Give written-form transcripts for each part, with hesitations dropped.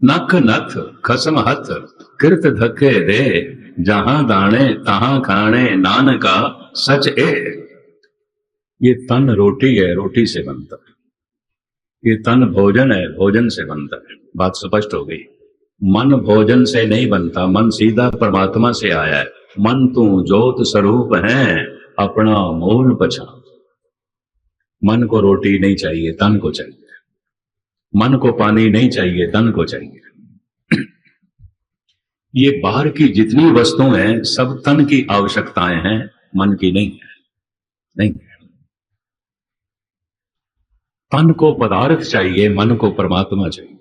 नख नथ खसम हथ किरत धक्के दे, जहां दाणे तहां खाणे नानका सच ए। ये तन रोटी है, रोटी से बनता है। ये तन भोजन है, भोजन से बनता है। बात स्पष्ट हो गई। मन भोजन से नहीं बनता, मन सीधा परमात्मा से आया है। मन तू ज्योत स्वरूप है, अपना मूल पहचान। मन को रोटी नहीं चाहिए, तन को चाहिए। मन को पानी नहीं चाहिए, तन को चाहिए। ये बाहर की जितनी वस्तुएं हैं सब तन की आवश्यकताएं हैं, मन की नहीं है। नहीं, तन को पदार्थ चाहिए, मन को परमात्मा चाहिए।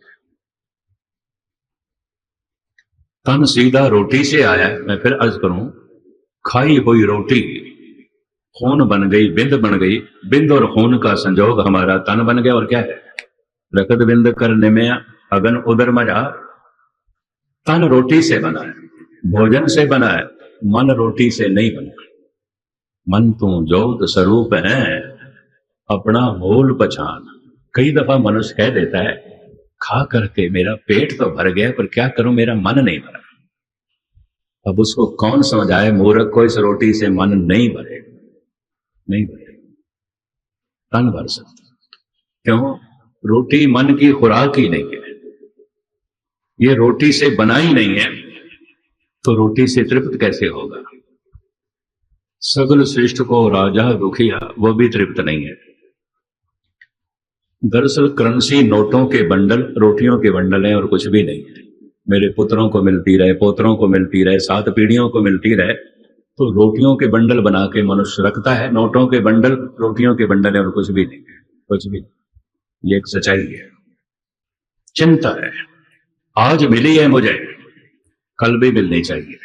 तन सीधा रोटी से आया है। मैं फिर अर्ज करूं, खाई हुई रोटी खून बन गई, बिंद बन गई। बिंद और खून का संजोग हमारा तन बन गया। और क्या है? रकत बिंद करने में अगन उदर मजा। तन रोटी से बना है, भोजन से बना है, मन रोटी से नहीं बना। मन तू ज्योत स्वरूप है, अपना मूल पहचान। कई दफा मनुष्य कह देता है, खा करके मेरा पेट तो भर गया, पर क्या करूं, मेरा मन नहीं भरा। अब उसको कौन समझाए? मूर्ख को इस रोटी से मन नहीं भरेगा, नहीं भरेगा। तन भर सकता। क्यों? रोटी मन की खुराक ही नहीं है। ये रोटी से बना ही नहीं है, तो रोटी से तृप्त कैसे होगा? सगल श्रेष्ठ को राजा दुखिया, वो भी तृप्त नहीं है। दरअसल करेंसी नोटों के बंडल रोटियों के बंडल हैं और कुछ भी नहीं है। मेरे पुत्रों को मिलती रहे, पोत्रों को मिलती रहे, 7 पीढ़ियों को मिलती रहे, तो रोटियों के बंडल बना के मनुष्य रखता है। नोटों के बंडल रोटियों के बंडल है और कुछ भी नहीं है, कुछ भी नहीं। ये एक सच्चाई है। चिंता है, आज मिली है मुझे, कल भी मिलनी चाहिए।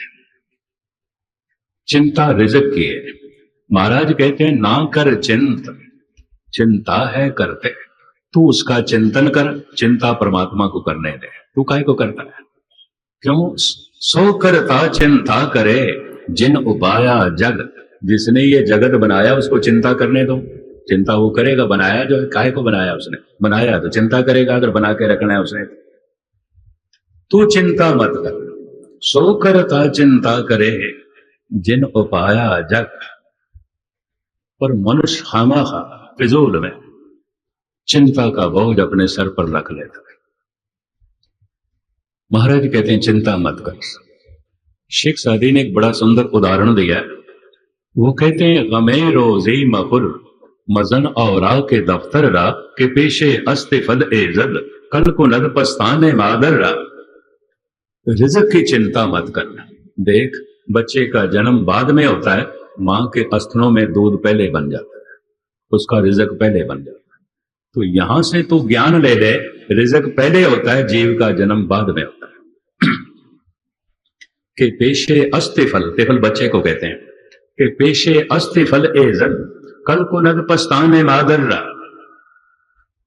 चिंता रिज़्क़ की है। महाराज कहते हैं, ना कर चिंत, चिंता है करते। तू उसका चिंतन कर, चिंता परमात्मा को करने दे। तू काहे को करता है? क्यों? सो करता चिंता करे, जिन उपाया जग। जिसने ये जगत बनाया उसको चिंता करने दो। चिंता वो करेगा, बनाया जो है। काहे को बनाया उसने? बनाया तो चिंता करेगा, अगर बना के रखना है उसने। तू चिंता मत कर, सो करता चिंता करे, जिन उपाया जग। पर मनुष्य खामखा फिजूल में चिंता का बोझ अपने सर पर रख लेता है। महाराज कहते हैं, चिंता मत कर। शेख सादी ने एक बड़ा सुंदर उदाहरण दिया। वो कहते हैं, गमे रोजी मकुर मजन औरा के दफ्तर रा, के पेशे अस्ते फद एजद, कल को नद पस्ताने मादर रा। रिज़्क़ की चिंता मत करना। देख, बच्चे का जन्म बाद में होता है, मां के अस्थनों में दूध पहले बन जाता है, उसका रिज़्क़ पहले बन जाता है। तो यहां से तू ज्ञान ले ले, रिज़्क़ पहले होता है, जीव का जन्म बाद में होता है। के पेशे अस्तिफल, तिफल बच्चे को कहते हैं, कि पेशे अस्तिफल एजन, कल को नद पस्ताने मादर्रा।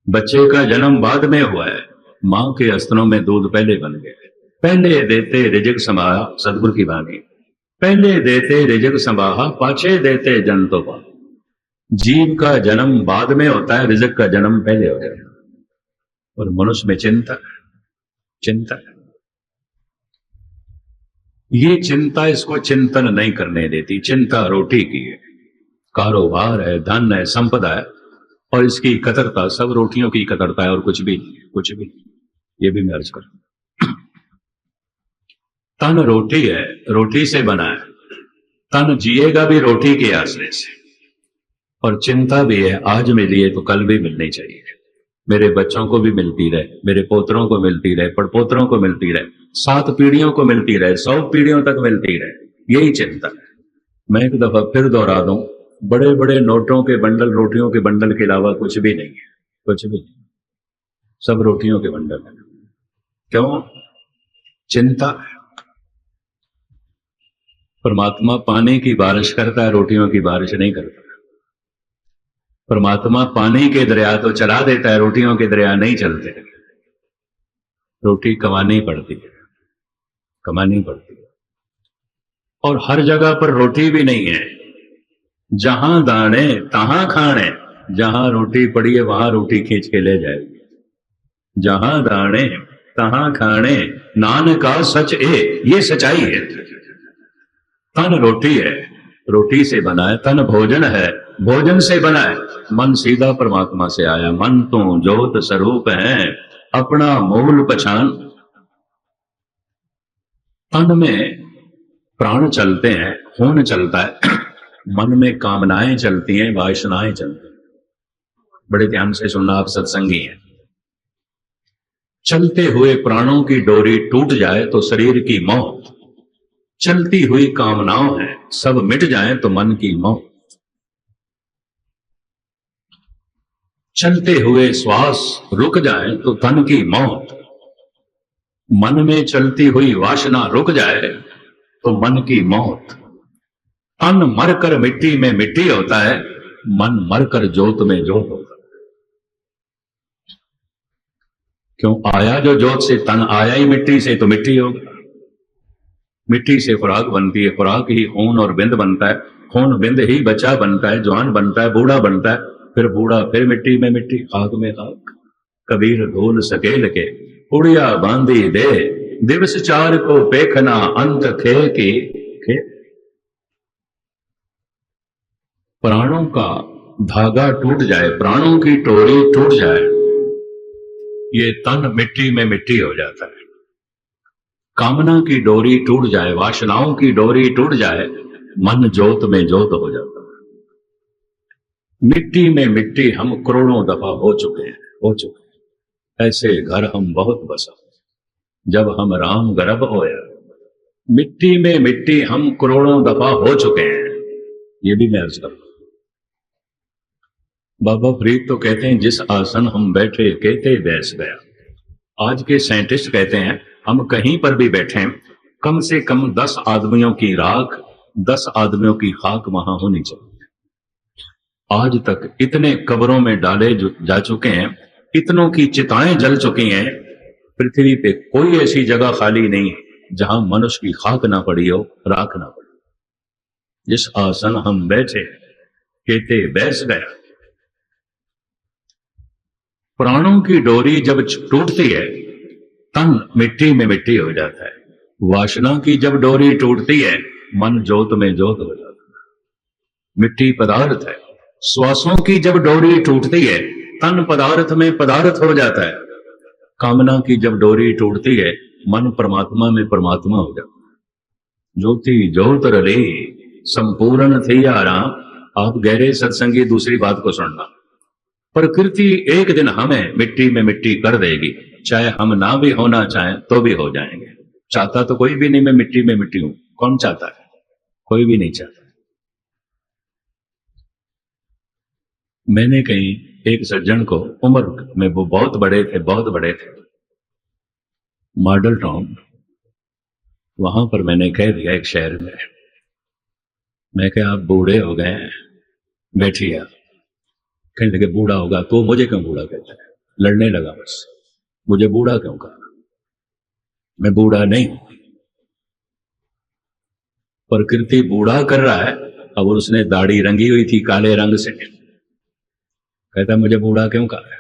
बच्चे का जन्म बाद में हुआ है, मां के अस्तनों में दूध पहले बन गए। पहले देते रिज़्क़ समाहा, सदगुरु की वाणी। पहले देते रिज़्क़ समाहा, पाछे देते जन तो पा। जीव का जन्म बाद में होता है, रिज़्क़ का जन्म पहले हो जाता है। और मनुष्य में चिंता, चिंता है। ये चिंता इसको चिंतन नहीं करने देती। चिंता रोटी की है, कारोबार है, धन है, संपदा है, और इसकी कतरता सब रोटियों की कतरता है और कुछ भी नहीं है, कुछ भी नहीं। ये भी मैं अर्ज करूं, तन रोटी है, रोटी से बना है। तन जिएगा भी रोटी के आश्रय से। और चिंता भी है, आज मिली है तो कल भी मिलनी चाहिए। मेरे बच्चों को भी मिलती रहे, मेरे पोतरों को मिलती रहे, पड़पोतरों को मिलती रहे, 7 पीढ़ियों को मिलती रहे, 100 पीढ़ियों तक मिलती रहे। यही चिंता है। मैं एक दफा फिर दोहरा दूं, बड़े बड़े नोटों के बंडल, रोटियों के बंडल के अलावा कुछ भी नहीं है, कुछ भी नहीं। सब रोटियों के बंडल है। क्यों? चिंता है। परमात्मा पानी की बारिश करता है, रोटियों की बारिश नहीं करता। परमात्मा पानी के दरिया तो चला देता है, रोटियों के दरिया नहीं चलते। रोटी कमानी पड़ती है, कमानी पड़ती है। और हर जगह पर रोटी भी नहीं है। जहां दाने तहां खाने, जहां रोटी पड़ी है वहां रोटी खींच के ले जाएगी। जहां दाने तहां खाने, नानका सच ए, ये सच्चाई है। तन रोटी है, रोटी से बना है। तन भोजन है, भोजन से बना है। मन सीधा परमात्मा से आया। मन तो ज्योत स्वरूप है, अपना मूल पहचान। तन में प्राण चलते हैं, खून चलता है। मन में कामनाएं चलती हैं, वासनाएं चलती हैं। बड़े ध्यान से सुनना, आप सत्संगी हैं। चलते हुए प्राणों की डोरी टूट जाए तो शरीर की मौत। चलती हुई कामनाओं है, सब मिट जाए तो मन की मौत। चलते हुए श्वास रुक जाए तो तन की मौत। मन में चलती हुई वासना रुक जाए तो मन की मौत। तन मरकर मिट्टी में मिट्टी होता है, मन मरकर जोत में जोत होता है। क्यों आया जो जोत से, तन आया ही मिट्टी से, तो मिट्टी होगा। मिट्टी से खुराक बनती है, खुराक ही खून और बिंद बनता है। खून बिंद ही बच्चा बनता है, जवान बनता है, बूढ़ा बनता है। फिर बूढ़ा, फिर मिट्टी में मिट्टी, खाक में खाक। कबीर धूल सकेल के उड़िया बांधी दे, दिवस चार को पेखना अंत खे की खे। प्राणों का धागा टूट जाए, प्राणों की टोरी टूट जाए, ये तन मिट्टी में मिट्टी हो जाता है। कामना की डोरी टूट जाए, वासनाओं की डोरी टूट जाए, मन जोत में जोत हो जाता है। मिट्टी में मिट्टी हम करोड़ों दफा हो चुके हैं। ऐसे घर हम बहुत बसा, जब हम राम गर्भ होया। मिट्टी में मिट्टी हम करोड़ों दफा हो चुके हैं। ये भी मैं अर्ज करूं। बाबा फरीद तो कहते हैं, जिस आसन हम बैठे कहते बैस गया। आज के साइंटिस्ट कहते हैं, हम कहीं पर भी बैठे, कम से कम 10 आदमियों की राख, 10 आदमियों की खाक वहां होनी चाहिए। आज तक इतने कब्रों में डाले जा चुके हैं, इतनों की चिताएं जल चुकी हैं। पृथ्वी पे कोई ऐसी जगह खाली नहीं जहां मनुष्य की खाक ना पड़ी हो, राख ना पड़ी। जिस आसन हम बैठे कहते बैस गया। प्राणों की डोरी जब टूटती है, तन मिट्टी में मिट्टी हो जाता है। वासना की जब डोरी टूटती है, मन जोत में जोत हो जाता है। मिट्टी पदार्थ है। श्वासों की जब डोरी टूटती है, तन पदार्थ में पदार्थ हो जाता है। कामना की जब डोरी टूटती है, मन परमात्मा में परमात्मा हो जाता है। ज्योति ज्योत रली संपूर्ण थी आराम। आप गहरे सत्संगी दूसरी बात को सुनना। प्रकृति एक दिन हमें मिट्टी में मिट्टी कर देगी, चाहे हम ना भी होना चाहें तो भी हो जाएंगे। चाहता तो कोई भी नहीं मैं मिट्टी में मिट्टी हूं, कौन चाहता है? कोई भी नहीं चाहता। मैंने कहीं एक सज्जन को, उम्र में वो बहुत बड़े थे, मॉडल टाउन, वहां पर मैंने कह दिया एक शहर में, मैं क्या आप बूढ़े हो गए हैं, बैठिए। कहने लगे बूढ़ा होगा तो मुझे क्यों बूढ़ा कहता है? लड़ने लगा बस, मुझे बूढ़ा क्यों कहा? मैं बूढ़ा नहीं हूं। प्रकृति बूढ़ा कर रहा है। अब उसने दाढ़ी रंगी हुई थी काले रंग से, कहता मुझे बूढ़ा क्यों कहा है?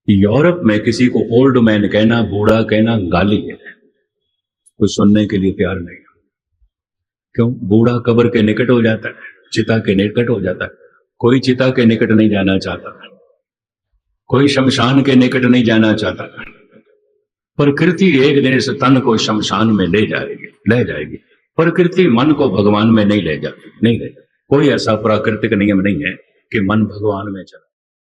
यूरोप में किसी को ओल्ड मैन कहना, बूढ़ा कहना गाली है। कोई सुनने के लिए तैयार नहीं। क्यों? बूढ़ा कब्र के निकट हो जाता है, चिता के निकट हो जाता है। कोई चिता के निकट नहीं जाना चाहता, कोई शमशान के निकट नहीं जाना चाहता। प्रकृति एक दिन इस तन को शमशान में ले जाएगी। प्रकृति मन को भगवान में नहीं ले जाती। कोई ऐसा प्राकृतिक नियम नहीं है कि मन भगवान में चला।